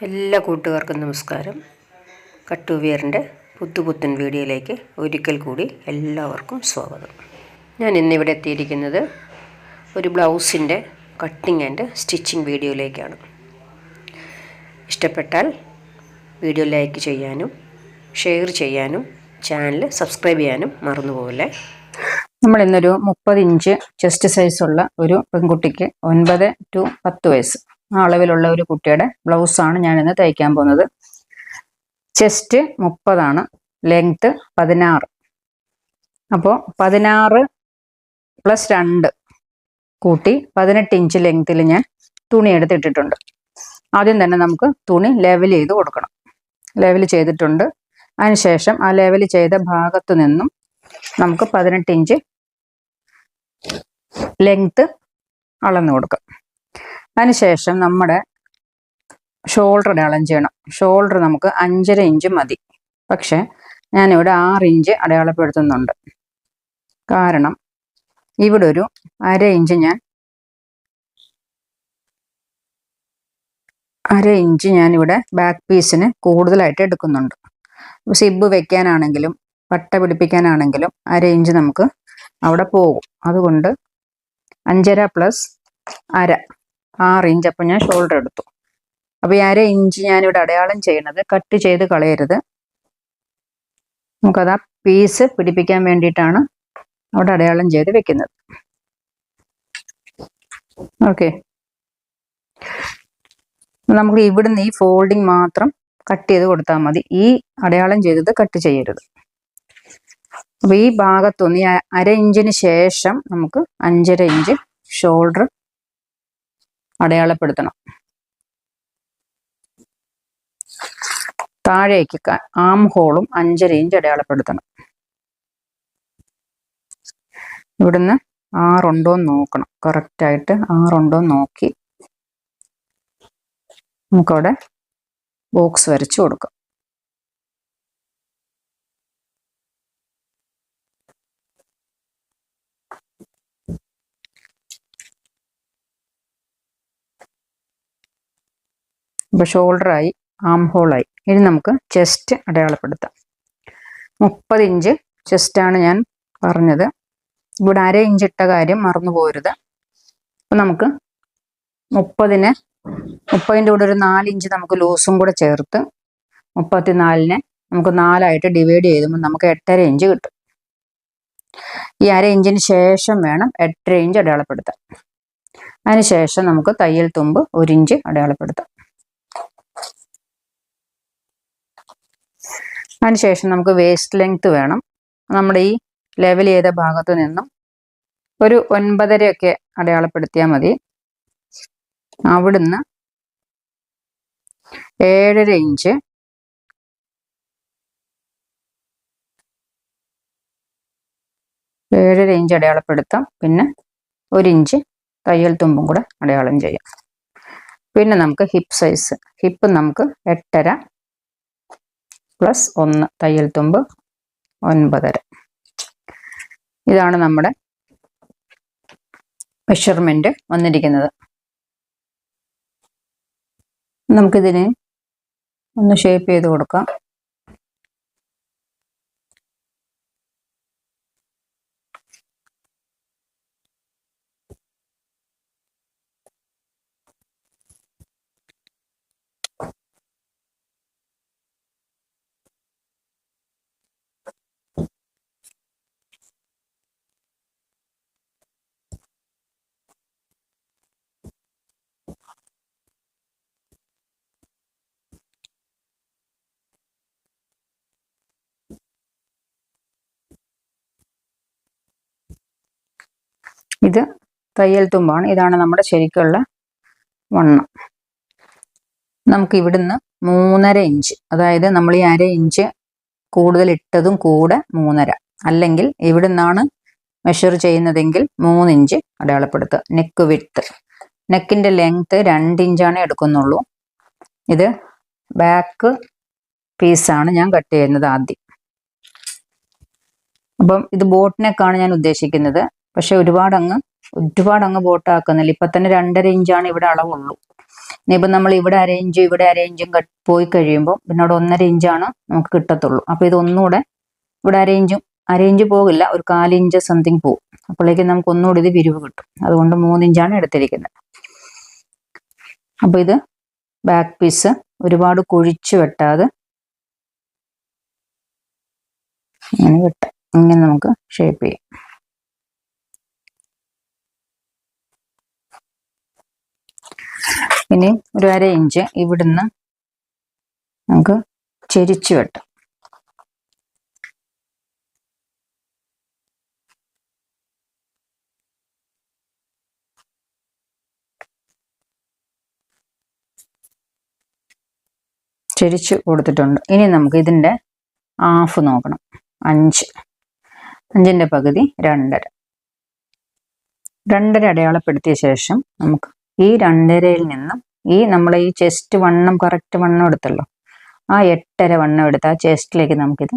എല്ലാ കൂട്ടുകാർക്കും നമസ്കാരം. കട്ടുവിയറിൻ്റെ പുത്തുപുത്തൻ വീഡിയോയിലേക്ക് ഒരിക്കൽ കൂടി എല്ലാവർക്കും സ്വാഗതം. ഞാൻ ഇന്നിവിടെ എത്തിയിരിക്കുന്നത് ഒരു ബ്ലൗസിൻ്റെ കട്ടിങ് ആൻഡ് സ്റ്റിച്ചിങ് വീഡിയോയിലേക്കാണ്. ഇഷ്ടപ്പെട്ടാൽ വീഡിയോ ലൈക്ക് ചെയ്യാനും ഷെയർ ചെയ്യാനും ചാനൽ സബ്സ്ക്രൈബ് ചെയ്യാനും മറന്നുപോകല്ലേ. നമ്മളിന്നൊരു 30 ഇഞ്ച് ചെസ്റ്റ് സൈസുള്ള ഒരു പെൺകുട്ടിക്ക് 9 to 10 വയസ്സ് ആ അളവിലുള്ള ഒരു കുട്ടിയുടെ ബ്ലൗസാണ് ഞാനിന്ന് തയ്ക്കാൻ പോകുന്നത്. Chest 30 length 16. അപ്പോൾ 16 + 2 കൂട്ടി 18 ഇഞ്ച് ലെങ്ത്തിൽ ഞാൻ തുണി എടുത്തിട്ടിട്ടുണ്ട്. ആദ്യം തന്നെ നമുക്ക് തുണി ലെവൽ ചെയ്ത് കൊടുക്കണം. ലെവൽ ചെയ്തിട്ടുണ്ട്. അതിനുശേഷം ആ ലെവൽ ചെയ്ത ഭാഗത്തു നിന്നും നമുക്ക് 18 ഇഞ്ച് ലെങ്ത്ത് അളന്ന് കൊടുക്കാം. അതിനുശേഷം നമ്മുടെ ഷോൾഡർ അടയാളം ചെയ്യണം. ഷോൾഡർ നമുക്ക് 5.5 ഇഞ്ച് മതി. പക്ഷെ ഞാനിവിടെ 6 ഇഞ്ച് അടയാളപ്പെടുത്തുന്നുണ്ട്. കാരണം ഇവിടെ ഒരു 1/2 ഇഞ്ച് ഞാനിവിടെ ബാക്ക് പീസിന് കൂടുതലായിട്ട് എടുക്കുന്നുണ്ട്. സിബ് വെക്കാനാണെങ്കിലും പട്ട പിടിപ്പിക്കാനാണെങ്കിലും 1/2 ഇഞ്ച് നമുക്ക് അവിടെ പോകും. അതുകൊണ്ട് 5.5 + 1/2 6 ഇഞ്ച്. അപ്പം ഞാൻ ഷോൾഡർ എടുത്തു. അപ്പോൾ ഈ 1/2 ഇഞ്ച് ഞാനിവിടെ അടയാളം ചെയ്യണത് കട്ട് ചെയ്ത് കളയരുത്. നമുക്കത് ആ പീസ് പിടിപ്പിക്കാൻ വേണ്ടിയിട്ടാണ് അവിടെ അടയാളം ചെയ്ത് വെക്കുന്നത്. ഓക്കെ, നമുക്ക് ഇവിടുന്ന് ഈ ഫോൾഡിങ് മാത്രം കട്ട് ചെയ്ത് കൊടുത്താൽ മതി. ഈ അടയാളം ചെയ്തത് കട്ട് ചെയ്യരുത്. അപ്പോൾ ഈ ഭാഗത്തൊന്ന് 1/2 ഇഞ്ചിന് ശേഷം നമുക്ക് 5.5 ഇഞ്ച് ഷോൾഡർ അടയാളപ്പെടുത്തണം. താഴേക്ക് ആം ഹോളും 5.5 ഇഞ്ച് അടയാളപ്പെടുത്തണം. ഇവിടുന്ന് 6 ഉണ്ടോ എന്ന് നോക്കണം. കറക്റ്റായിട്ട് 6 ഉണ്ടോ എന്ന് നോക്കി നമുക്കവിടെ ബോക്സ് വരച്ചു കൊടുക്കാം. ഇപ്പോൾ ഷോൾഡറായി, ആം ഹോളായി. ഇനി നമുക്ക് ചെസ്റ്റ് അടയാളപ്പെടുത്താം. 30 ഇഞ്ച് ചെസ്റ്റാണ് ഞാൻ പറഞ്ഞത്. ഇവിടെ 1/2 ഇഞ്ച് ഇട്ട കാര്യം മറന്നു പോരുത്. അപ്പം നമുക്ക് 30-ൻ്റെ കൂടെ ഒരു 4 ഇഞ്ച് നമുക്ക് ലൂസും കൂടെ ചേർത്ത് 34-നെ നമുക്ക് 4ആയിട്ട് ഡിവൈഡ് ചെയ്യുമ്പോൾ നമുക്ക് 8.5 ഇഞ്ച് കിട്ടും. ഈ 1/2 ഇഞ്ചിന് ശേഷം വേണം 8.5 ഇഞ്ച് അടയാളപ്പെടുത്താൻ. അതിനുശേഷം നമുക്ക് തയ്യൽ തുമ്പ് 1 ഇഞ്ച് അടയാളപ്പെടുത്താം. അതിനുശേഷം നമുക്ക് വേസ്റ്റ് ലെങ്ത് വേണം. നമ്മുടെ ഈ ലെവൽ ചെയ്ത ഭാഗത്തു നിന്നും ഒരു 9.5 ഒക്കെ അടയാളപ്പെടുത്തിയാൽ മതി. അവിടുന്ന് 7.5 ഇഞ്ച് അടയാളപ്പെടുത്താം. പിന്നെ 1 ഇഞ്ച് തയ്യൽ തുമ്പും കൂടെ അടയാളം ചെയ്യാം. പിന്നെ നമുക്ക് ഹിപ്പ് സൈസ്. ഹിപ്പ് നമുക്ക് 8.5 + 1 തയ്യൽ തുമ്പ് 9.5. ഇതാണ് നമ്മുടെ മെഷർമെന്റ് വന്നിരിക്കുന്നത്. നമുക്കിതിന് ഒന്ന് ഷേപ്പ് ചെയ്ത് കൊടുക്കാം. ഇത് തയ്യൽ തുമ്പാണ്. ഇതാണ് നമ്മുടെ ശരിക്കുള്ള വണ്ണം. നമുക്ക് ഇവിടുന്ന് 3.5 ഇഞ്ച്, അതായത് നമ്മൾ ഈ 1/2 ഇഞ്ച് കൂടുതൽ ഇട്ടതും കൂടെ 3.5, അല്ലെങ്കിൽ ഇവിടുന്നാണ് മെഷർ ചെയ്യുന്നതെങ്കിൽ 3 ഇഞ്ച് അടയാളപ്പെടുത്തുക. നെക്ക് വിഡ്ത്ത്, നെക്കിൻ്റെ ലെങ്ത്ത് 2 ഇഞ്ചാണ് എടുക്കുന്നുള്ളൂ. ഇത് ബാക്ക് പീസാണ് ഞാൻ കട്ട് ചെയ്യുന്നത് ആദ്യം. അപ്പം ഇത് ബോട്ട് നെക്കാണ് ഞാൻ ഉദ്ദേശിക്കുന്നത്. പക്ഷെ ഒരുപാടങ്ങ് ബോട്ടാക്കുന്നില്ല. ഇപ്പം തന്നെ 2.5 ഇഞ്ചാണ് ഇവിടെ അളവുള്ളൂ. ഇനിയിപ്പോൾ നമ്മൾ ഇവിടെ അരയിഞ്ചും പോയി കഴിയുമ്പോൾ പിന്നെ അവിടെ 1.5 ഇഞ്ചാണ് നമുക്ക് കിട്ടത്തുള്ളൂ. അപ്പോൾ ഇതൊന്നുകൂടെ ഇവിടെ അരയിഞ്ച് പോകില്ല, ഒരു 1/4 ഇഞ്ച് സംതിങ് പോകും. അപ്പോഴേക്കും നമുക്ക് ഒന്നുകൂടി ഇത് വിരിവ് കിട്ടും. അതുകൊണ്ട് 3 ഇഞ്ചാണ് എടുത്തിരിക്കുന്നത്. അപ്പോൾ ഇത് ബാക്ക് പീസ് ഒരുപാട് കുഴിച്ച് വെട്ടാതെ ഇങ്ങനെ വെട്ടാം. ഇങ്ങനെ നമുക്ക് ഷേപ്പ് ചെയ്യാം. ഇനി ഒരു 1/2 ഇഞ്ച് ഇവിടുന്ന് നമുക്ക് ചെരിച്ച് വെട്ടാം. ചെരിച്ച് കൊടുത്തിട്ടുണ്ട്. ഇനി നമുക്ക് ഇതിൻ്റെ ഹാഫ് നോക്കണം. 5ൻ്റെ പകുതി 2.5 അടയാളപ്പെടുത്തിയ ശേഷം നമുക്ക് ഈ 2.5-യിൽ നിന്നും ഈ നമ്മളെ ഈ ചെസ്റ്റ് വണ്ണം കറക്റ്റ് വണ്ണം എടുത്തല്ലോ, ആ 8.5 വണ്ണം എടുത്ത് ആ ചെസ്റ്റിലേക്ക് നമുക്കിത്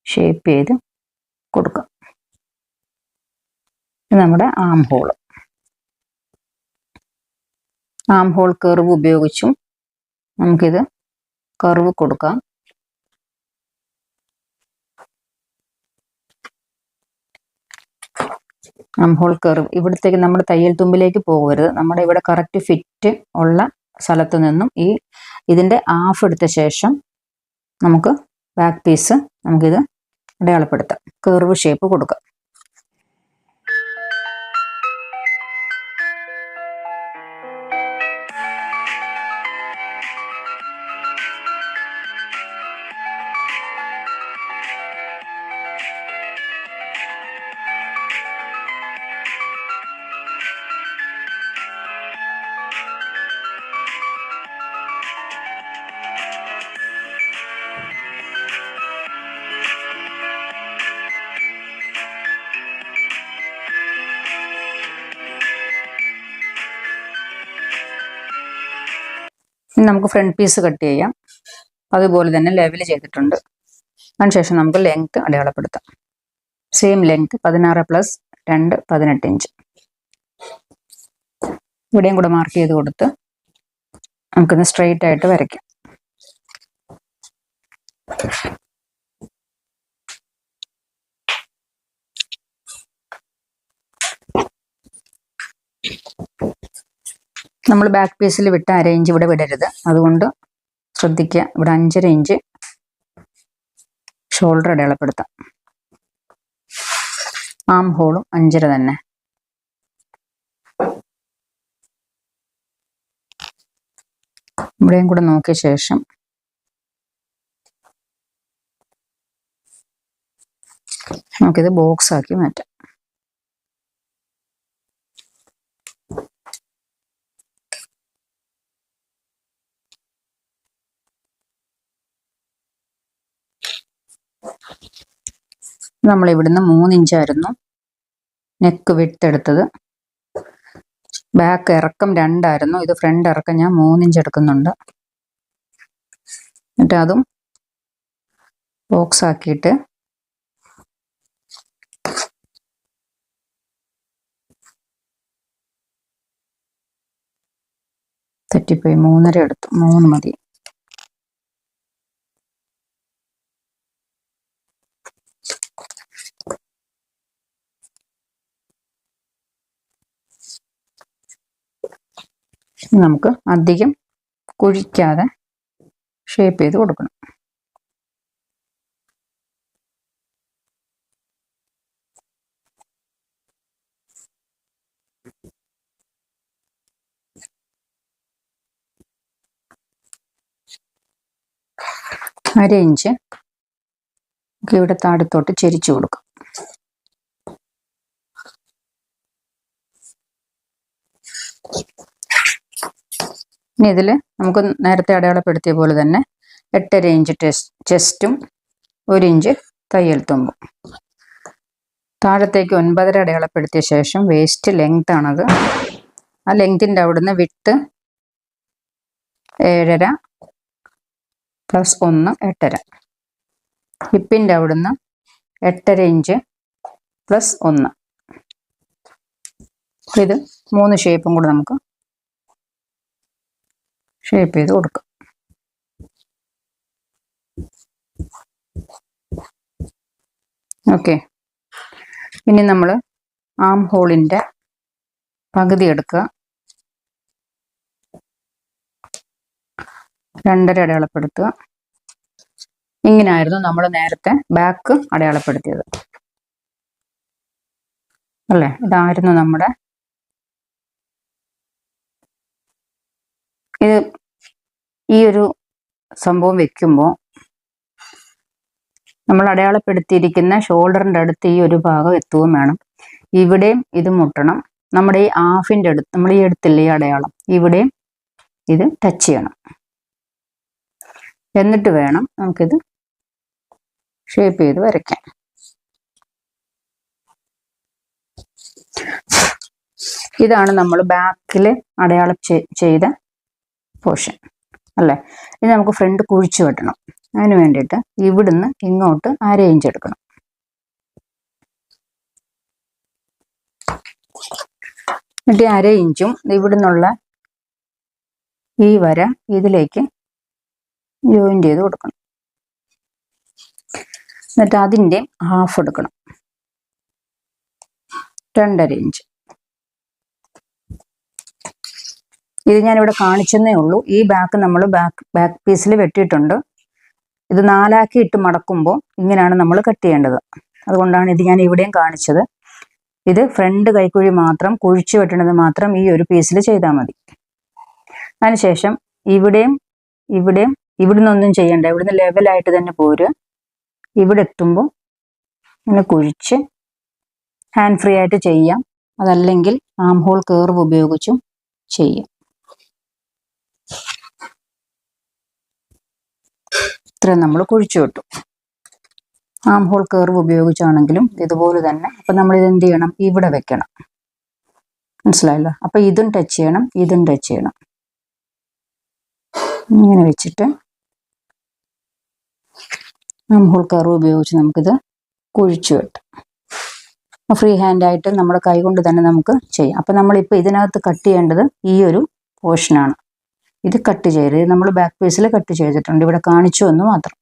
ഷേപ്പ് ചെയ്ത് കൊടുക്കാം. ഇത് നമ്മുടെ ആം ഹോൾ കർവ് ഉപയോഗിച്ചും നമുക്കിത് കർവ് കൊടുക്കാം. ആം ഹോൾ കർവ് ഇവിടത്തേക്ക് നമ്മുടെ തയ്യൽ തുമ്പിലേക്ക് പോകരുത്. നമ്മുടെ ഇവിടെ കറക്റ്റ് ഫിറ്റ് ഉള്ള സ്ഥലത്ത് നിന്നും ഇതിൻ്റെ ഹാഫ് എടുത്ത ശേഷം നമുക്ക് ബാക്ക് പീസ് നമുക്കിത് അടയാളപ്പെടുത്താം, കർവ് ഷേപ്പ് കൊടുക്കാം. ഇനി നമുക്ക് ഫ്രണ്ട് പീസ് കട്ട് ചെയ്യാം. അതുപോലെ തന്നെ ലെവൽ ചെയ്തിട്ടുണ്ട്. അതിനുശേഷം നമുക്ക് ലെങ്ത് അടയാളപ്പെടുത്താം. Same length 16 + 2 18 inch. ഇവിടെയും കൂടെ മാർക്ക് ചെയ്ത് കൊടുത്ത് നമുക്കിത് സ്ട്രെയിറ്റ് ആയിട്ട് വരയ്ക്കാം. നമ്മൾ ബാക്ക് പീസിൽ വിട്ട 1/2 ഇഞ്ച് ഇവിടെ വിടരുത്. അതുകൊണ്ട് ശ്രദ്ധിക്കുക. ഇവിടെ 5.5 ഇഞ്ച് ഷോൾഡർ അടയാളപ്പെടുത്താം. ആം ഹോളും 5.5 തന്നെ. ഇവിടെയും കൂടെ നോക്കിയ ശേഷം നമുക്കിത് ബോക്സ് ആക്കി മാറ്റാം. നമ്മൾ ഇവിടുന്ന് 3 ഇഞ്ചായിരുന്നു നെക്ക് വിഡ്ത്ത് എടുത്തത്. ബാക്ക് ഇറക്കം 2 ആയിരുന്നു. ഇത് ഫ്രണ്ട് ഇറക്കം ഞാൻ 3 ഇഞ്ച് എടുക്കുന്നുണ്ട്. എന്നിട്ട് അതും ബോക്സ് ആക്കിയിട്ട് തെറ്റിപ്പോയി, 3.5 എടുത്തു. 3 മതി. നമുക്ക് അധികം കുഴിക്കാതെ ഷേപ്പ് ചെയ്ത് കൊടുക്കണം. അര ഇഞ്ച് ഇവിടെ താഴത്തോട്ട് ചെരിച്ചു കൊടുക്കാം. ഇനി ഇതിൽ നമുക്ക് നേരത്തെ അടയാളപ്പെടുത്തിയ പോലെ തന്നെ 8.5 ഇഞ്ച് ചെസ്റ്റും 1 ഇഞ്ച് തയ്യൽ തുമ്പും. താഴത്തേക്ക് 9.5 അടയാളപ്പെടുത്തിയ ശേഷം വേസ്റ്റ് ലെങ്ത് ആണത്. ആ ലെങ്തിൻ്റെ അവിടുന്ന് വിട്ട് 7.5 + 1 8.5. ഹിപ്പിൻ്റെ അവിടുന്ന് 8.5 ഇഞ്ച് + 1. ഇത് 3 ഷേപ്പും കൂടെ നമുക്ക് ഷേപ്പ് ചെയ്ത് കൊടുക്കുക. ഓക്കെ, ഇനി നമ്മൾ ആം ഹോളിൻ്റെ പകുതി എടുക്കുക, 2.5 അടയാളപ്പെടുത്തുക. ഇങ്ങനായിരുന്നു നമ്മൾ നേരത്തെ ബാക്ക് അടയാളപ്പെടുത്തിയത് അല്ലേ? ഇതായിരുന്നു നമ്മുടെ ഈ ഒരു സംഭവം വെക്കുമ്പോൾ നമ്മൾ അടയാളപ്പെടുത്തിയിരിക്കുന്ന ഷോൾഡറിൻ്റെ അടുത്ത് ഈ ഒരു ഭാഗം എത്തുകയും വേണം. ഇവിടെയും ഇത് മുട്ടണം. നമ്മുടെ ഈ ഹാഫിൻ്റെ അടുത്ത്, നമ്മൾ ഈ എടുത്തില്ലേ ഈ അടയാളം, ഇവിടെയും ഇത് ടച്ച് ചെയ്യണം. എന്നിട്ട് വേണം നമുക്കിത് ഷേപ്പ് ചെയ്ത് വരയ്ക്കാൻ. ഇതാണ് നമ്മൾ ബാക്കിൽ അടയാളം ചെയ്ത പോർഷൻ അല്ലേ? ഇനി നമുക്ക് ഫ്രണ്ട് കുഴിച്ചു വെട്ടണം. അതിന് വേണ്ടിയിട്ട് ഇവിടുന്ന് ഇങ്ങോട്ട് അരയിഞ്ച് എടുക്കണം. എന്നിട്ട് 1/2 ഇഞ്ചും ഇവിടുന്നുള്ള ഈ വര ഇതിലേക്ക് ജോയിൻ ചെയ്ത് കൊടുക്കണം. എന്നിട്ട് അതിൻ്റെ ഹാഫ് എടുക്കണം, 2.5 ഇഞ്ച്. ഇത് ഞാനിവിടെ കാണിച്ചെന്നേ ഉള്ളൂ. ഈ ബാക്ക് നമ്മൾ ബാക്ക് പീസിൽ വെട്ടിയിട്ടുണ്ട്. ഇത് 4 ആക്കി ഇട്ട് മടക്കുമ്പോൾ ഇങ്ങനെയാണ് നമ്മൾ കട്ട് ചെയ്യേണ്ടത്. അതുകൊണ്ടാണ് ഇത് ഞാൻ ഇവിടെയും കാണിച്ചത്. ഇത് ഫ്രണ്ട് കൈക്കുഴി മാത്രം, കുഴിച്ചു വെട്ടുന്നത് മാത്രം ഈ ഒരു പീസിൽ ചെയ്താൽ മതി. അതിനുശേഷം ഇവിടെയും ഇവിടുന്ന് ഒന്നും ചെയ്യണ്ട, ഇവിടുന്ന് ലെവലായിട്ട് തന്നെ പോരുക. ഇവിടെ എത്തുമ്പോൾ ഇങ്ങനെ കുഴിച്ച് ഹാൻഡ് ഫ്രീ ആയിട്ട് ചെയ്യാം, അതല്ലെങ്കിൽ ആം ഹോൾ കർവ് ഉപയോഗിച്ചും ചെയ്യാം. ഇത്രയും നമ്മൾ കുഴിച്ചു വിട്ടു. ആം ഹോൾ കർവ് ഉപയോഗിച്ചാണെങ്കിലും ഇതുപോലെ തന്നെ. അപ്പം നമ്മൾ ഇത് എന്ത് ചെയ്യണം? ഇവിടെ വെക്കണം. മനസ്സിലായല്ലോ? അപ്പം ഇതും ടച്ച് ചെയ്യണം, ഇതും ടച്ച് ചെയ്യണം. ഇങ്ങനെ വെച്ചിട്ട് ആം ഹോൾ കർവ് ഉപയോഗിച്ച് നമുക്കിത് കുഴിച്ചു വെട്ടാം. ഫ്രീ ഹാൻഡായിട്ട് നമ്മുടെ കൈ കൊണ്ട് തന്നെ നമുക്ക് ചെയ്യാം. അപ്പം നമ്മളിപ്പോൾ ഇതിനകത്ത് കട്ട് ചെയ്യേണ്ടത് ഈ ഒരു പോർഷനാണ്. ഇത് കട്ട് ചെയ്ത് നമ്മൾ ബാക്ക് പീസിൽ കട്ട് ചെയ്തിട്ടുണ്ട്, ഇവിടെ കാണിച്ചു എന്ന് മാത്രം.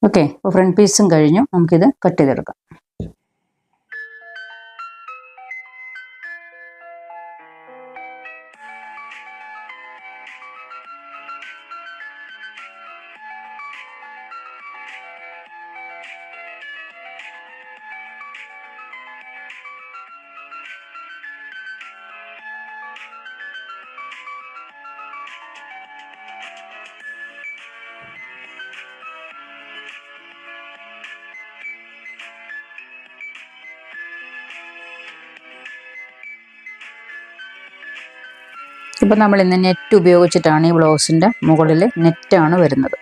ഓക്കെ, അപ്പോൾ ഫ്രണ്ട് പീസും കഴിഞ്ഞു. നമുക്കിത് കട്ട് ചെയ്തെടുക്കാം. ഇപ്പം നമ്മൾ ഇന്ന് നെറ്റ് ഉപയോഗിച്ചിട്ടാണ് ഈ ബ്ലൗസിൻ്റെ മുകളിൽ നെറ്റാണ് വരുന്നത്.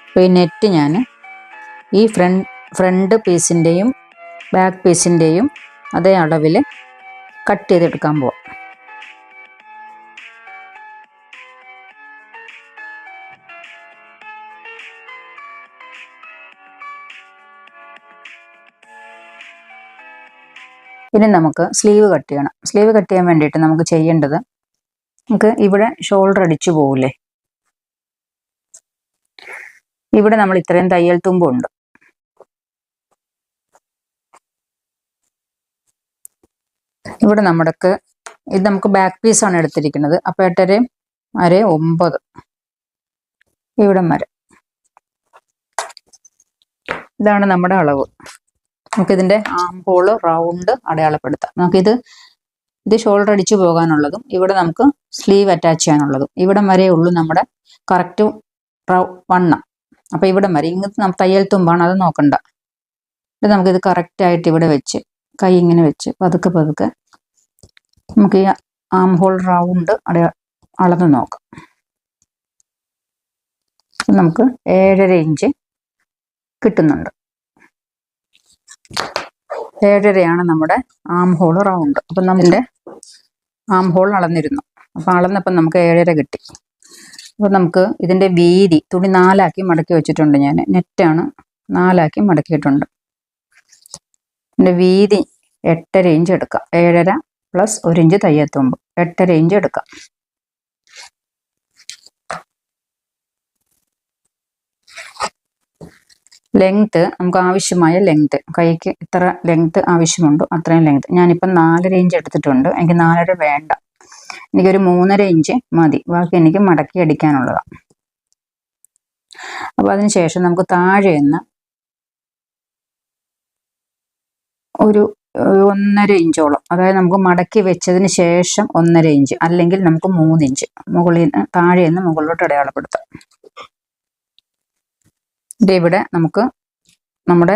അപ്പോൾ ഈ നെറ്റ് ഞാൻ ഈ ഫ്രണ്ട് പീസിൻ്റെയും ബാക്ക് പീസിൻ്റെയും അതേ അളവിൽ കട്ട് ചെയ്തെടുക്കാൻ പോവാം. ഇനി നമുക്ക് സ്ലീവ് കട്ട് ചെയ്യണം. സ്ലീവ് കട്ട് ചെയ്യാൻ വേണ്ടിയിട്ട് നമുക്ക് ചെയ്യേണ്ടത്, നമുക്ക് ഇവിടെ ഷോൾഡർ അടിച്ചു പോകില്ലേ, ഇവിടെ നമ്മൾ ഇത്രയും തയ്യൽ തുമ്പുണ്ട്. ഇവിടെ നമ്മൾക്ക് ഇത് നമുക്ക് ബാക്ക് പീസാണ് എടുത്തിരിക്കുന്നത്. അപ്പോൾ 8.5 വരെ 9 ഇവിടം വരെ ഇതാണ് നമ്മുടെ അളവ്. നമുക്കിതിൻ്റെ ആം ഹോള് റൗണ്ട് അടയാളപ്പെടുത്താം. നമുക്കിത് ഷോൾഡർ അടിച്ചു പോകാനുള്ളതും ഇവിടെ നമുക്ക് സ്ലീവ് അറ്റാച്ച് ചെയ്യാനുള്ളതും ഇവിടം വരെ ഉള്ളൂ നമ്മുടെ കറക്റ്റ് വണ്ണം. അപ്പോൾ ഇവിടം വരെ ഇങ്ങനത്തെ തയ്യൽ തുമ്പാണ്, അത് നോക്കണ്ട. ഇത് നമുക്കിത് കറക്റ്റായിട്ട് ഇവിടെ വെച്ച് കൈ ഇങ്ങനെ വെച്ച് പതുക്കെ പതുക്കെ നമുക്ക് ഈ ആം ഹോൾ റൗണ്ട് അളന്ന് നോക്കാം. നമുക്ക് 7.5 ഇഞ്ച് കിട്ടുന്നുണ്ട്. 7.5 നമ്മുടെ ആം ഹോൾ റൗണ്ട്. അപ്പം നമ്മളുടെ ആം ഹോൾ അളന്നിരുന്നു. അപ്പം അളന്നപ്പം നമുക്ക് 7.5 കിട്ടി. അപ്പോൾ നമുക്ക് ഇതിൻ്റെ വീതി, തുണി 4 ആക്കി മടക്കി വെച്ചിട്ടുണ്ട് ഞാൻ. നെറ്റാണ് 4 ആക്കി മടക്കിയിട്ടുണ്ട്. ഇതിൻ്റെ വീതി 8.5 ഇഞ്ച് എടുക്കാം. 7.5 + 1 ഇഞ്ച് തയ്യൽ തുമ്പ് 8.5 ഇഞ്ച് എടുക്കാം. ലെങ്ത് നമുക്ക് ആവശ്യമായ ലെങ്ത്, കൈക്ക് ഇത്ര ലെങ്ത് ആവശ്യമുണ്ടോ അത്രയും ലെങ്ത്. ഞാനിപ്പം 4.5 ഇഞ്ച് എടുത്തിട്ടുണ്ട്. എനിക്ക് 4.5 വേണ്ട, എനിക്കൊരു 3.5 ഇഞ്ച് മതി. ബാക്കി എനിക്ക് മടക്കി അടിക്കാനുള്ളതാണ്. അപ്പോൾ അതിനുശേഷം നമുക്ക് താഴെ നിന്ന് ഒരു 1.5 ഇഞ്ചോളം, അതായത് നമുക്ക് മടക്കി വെച്ചതിന് ശേഷം 1.5 ഇഞ്ച്, അല്ലെങ്കിൽ നമുക്ക് 3 ഇഞ്ച് മുകളിൽ താഴെ നിന്ന് മുകളിലോട്ട് അടയാളപ്പെടുത്താം. ഇവിടെ നമുക്ക് നമ്മുടെ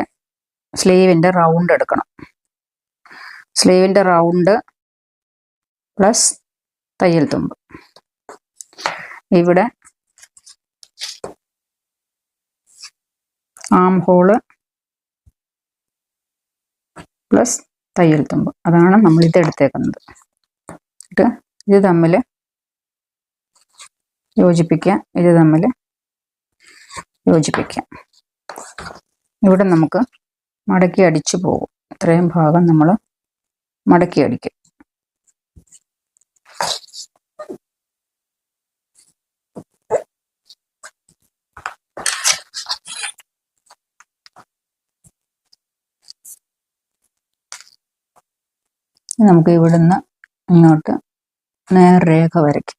സ്ലീവിൻ്റെ റൗണ്ട് എടുക്കണം. സ്ലീവിൻ്റെ റൗണ്ട് പ്ലസ് തയ്യൽ തുമ്പ്. ഇവിടെ ആം ഹോള് പ്ലസ് തയ്യൽ തുമ്പ്, അതാണ് നമ്മൾ ഇത് എടുത്തേക്കുന്നത്. ഇത് തമ്മിൽ യോജിപ്പിക്കാം, ഇത് തമ്മിൽ യോജിപ്പിക്കാം. ഇവിടെ നമുക്ക് മടക്കി അടിച്ചു പോകും. ഇത്രയും ഭാഗം നമ്മൾ മടക്കി അടിക്കും. നമുക്ക് ഇവിടുന്ന് ഇങ്ങോട്ട് നേർരേഖ വരയ്ക്കും.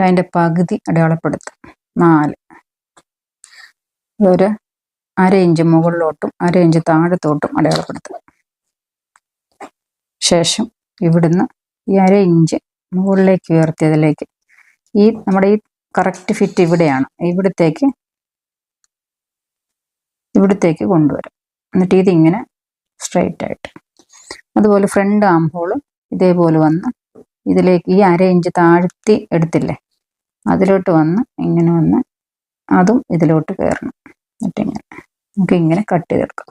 അതിൻ്റെ പകുതി അടയാളപ്പെടുത്തും. 4, ഒരു 1/2 ഇഞ്ച് മുകളിലോട്ടും 1/2 ഇഞ്ച് താഴത്തോട്ടും അടയാളപ്പെടുത്തും. ശേഷം ഇവിടുന്ന് ഈ 1/2 ഇഞ്ച് മുകളിലേക്ക് ഉയർത്തിയതിലേക്ക് നമ്മുടെ ഈ കറക്റ്റ് ഫിറ്റ് ഇവിടെയാണ്, ഇവിടത്തേക്ക് കൊണ്ടുവരും. എന്നിട്ട് ഇതിങ്ങനെ സ്ട്രൈറ്റ് ആയിട്ട്, അതുപോലെ ഫ്രണ്ട് ആം ഹോൾ ഇതേപോലെ വന്ന് ഇതിലേക്ക് ഈ 1/2 ഇഞ്ച് താഴ്ത്തി എടുത്തില്ലേ, അതിലോട്ട് വന്ന് ഇങ്ങനെ വന്ന് അതും ഇതിലോട്ട് കയറണം. എന്നിട്ടിങ്ങനെ നമുക്ക് ഇങ്ങനെ കട്ട് ചെയ്തെടുക്കാം.